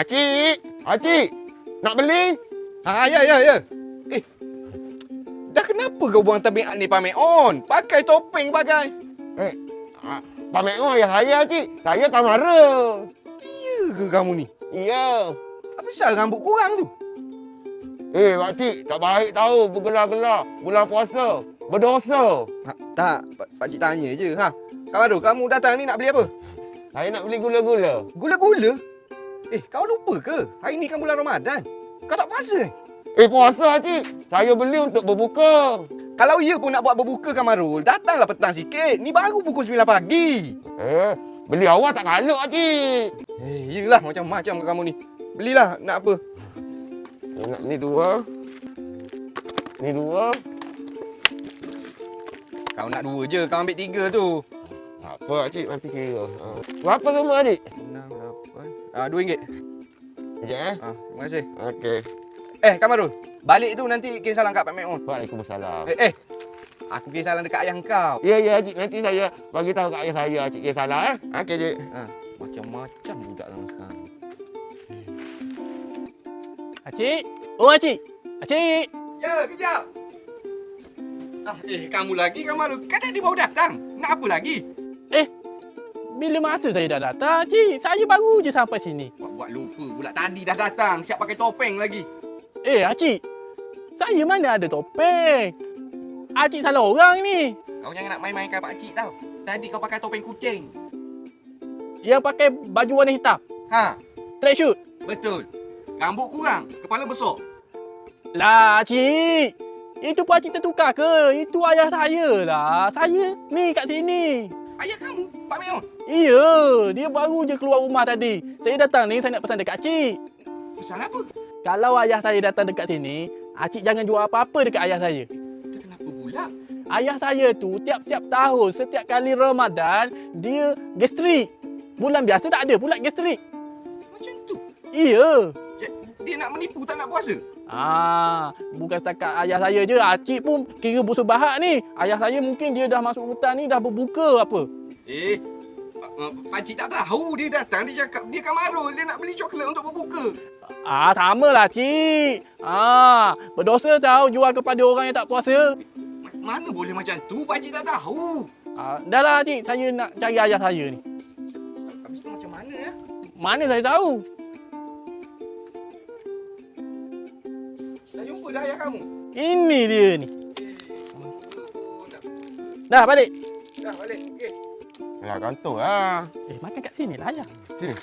Cik, nak beli? Ya. Dah kenapa kau buang tabiat ni, Pak Meon? Pakai topeng bagai. Pak Mek ayah saya, cik. Saya kamara. Ya ke kamu ni? Ya. Apa pasal rambut kurang tu? Pakcik, tak baik tahu bergelar-gelar bulan puasa. Berdosa. Tak, Pakcik tanya je. Kawan tu, kamu datang ni nak beli apa? Saya nak beli gula-gula. Gula-gula? Kau lupa ke? Hari ni kan bulan Ramadan. Kau tak puasa Puasa, cik. Saya beli untuk berbuka. Kalau ia pun nak buat berbuka, Kamarul, datanglah petang sikit. Ni baru pukul 9 pagi. Beli awal tak galak, cik. Yelah, macam-macam kamu ni. Belilah, nak apa? Nak ni dua. Ni dua. Kau nak dua je, kau ambil tiga tu. Tak apa, cik. Nanti kira. Berapa semua, cik? 6, 8. RM2. Sekejap, Terima kasih. Okey. Kamarul, balik tu nanti kirim salam kat Pak Meon. Waalaikumsalam. Aku kirim salam dekat ayah kau. Ya, cik. Nanti saya bagi tahu kat ayah saya, cik. Kira salah, Okey, cik. Macam-macam budak zaman sekarang. Acik? Oh, Acik! Acik! Ya, kejap. Kamu lagi, Kamarul. Kan tadi baru datang. Nak apa lagi? Bila masa saya dah datang, Acik? Saya baru je sampai sini. Buat lupa pula. Tadi dah datang. Siap pakai topeng lagi. Acik! Saya mana ada topeng? Acik salah orang ni. Kau jangan nak main-mainkan pakcik tau. Tadi kau pakai topeng kucing. Yang pakai baju warna hitam. Track shoot. Betul. Rambut kurang. Kepala besar. Lah, Acik. Itu pun Acik tertukar ke? Itu ayah saya lah. Saya ni kat sini. Ayah kamu? Pak Meon? Iya, dia baru je keluar rumah tadi. Saya datang ni, saya nak pesan dekat Acik. Pesan apa? Kalau ayah saya datang dekat sini, Acik jangan jual apa-apa dekat ayah saya. Dia kenapa pula? Ayah saya tu tiap-tiap tahun, setiap kali Ramadan, dia gastrik. Bulan biasa tak ada pula gastrik. Macam tu? Iya. Dia nak menipu tak nak puasa? Bukan setakat ayah saya je. Acik pun kira bersebahat ni. Ayah saya mungkin dia dah masuk hutan ni, dah berbuka apa. Pakcik tak tahu dia datang, dia cakap dia Kamarul, dia nak beli coklat untuk berbuka. Samalah, Cik. Berdosa tahu jual kepada orang yang tak puasa. Mana boleh macam tu? Pakcik tak tahu. Dah lah, Cik. Saya nak cari ayah saya ni. Habis tu macam mana ya? Mana saya tahu? Dah jumpa dah ayah kamu? Ini dia ni. Dah, balik. Dah balik. Okey. Alah, kantor lah. Makan kat sini lah, ayah. Sini.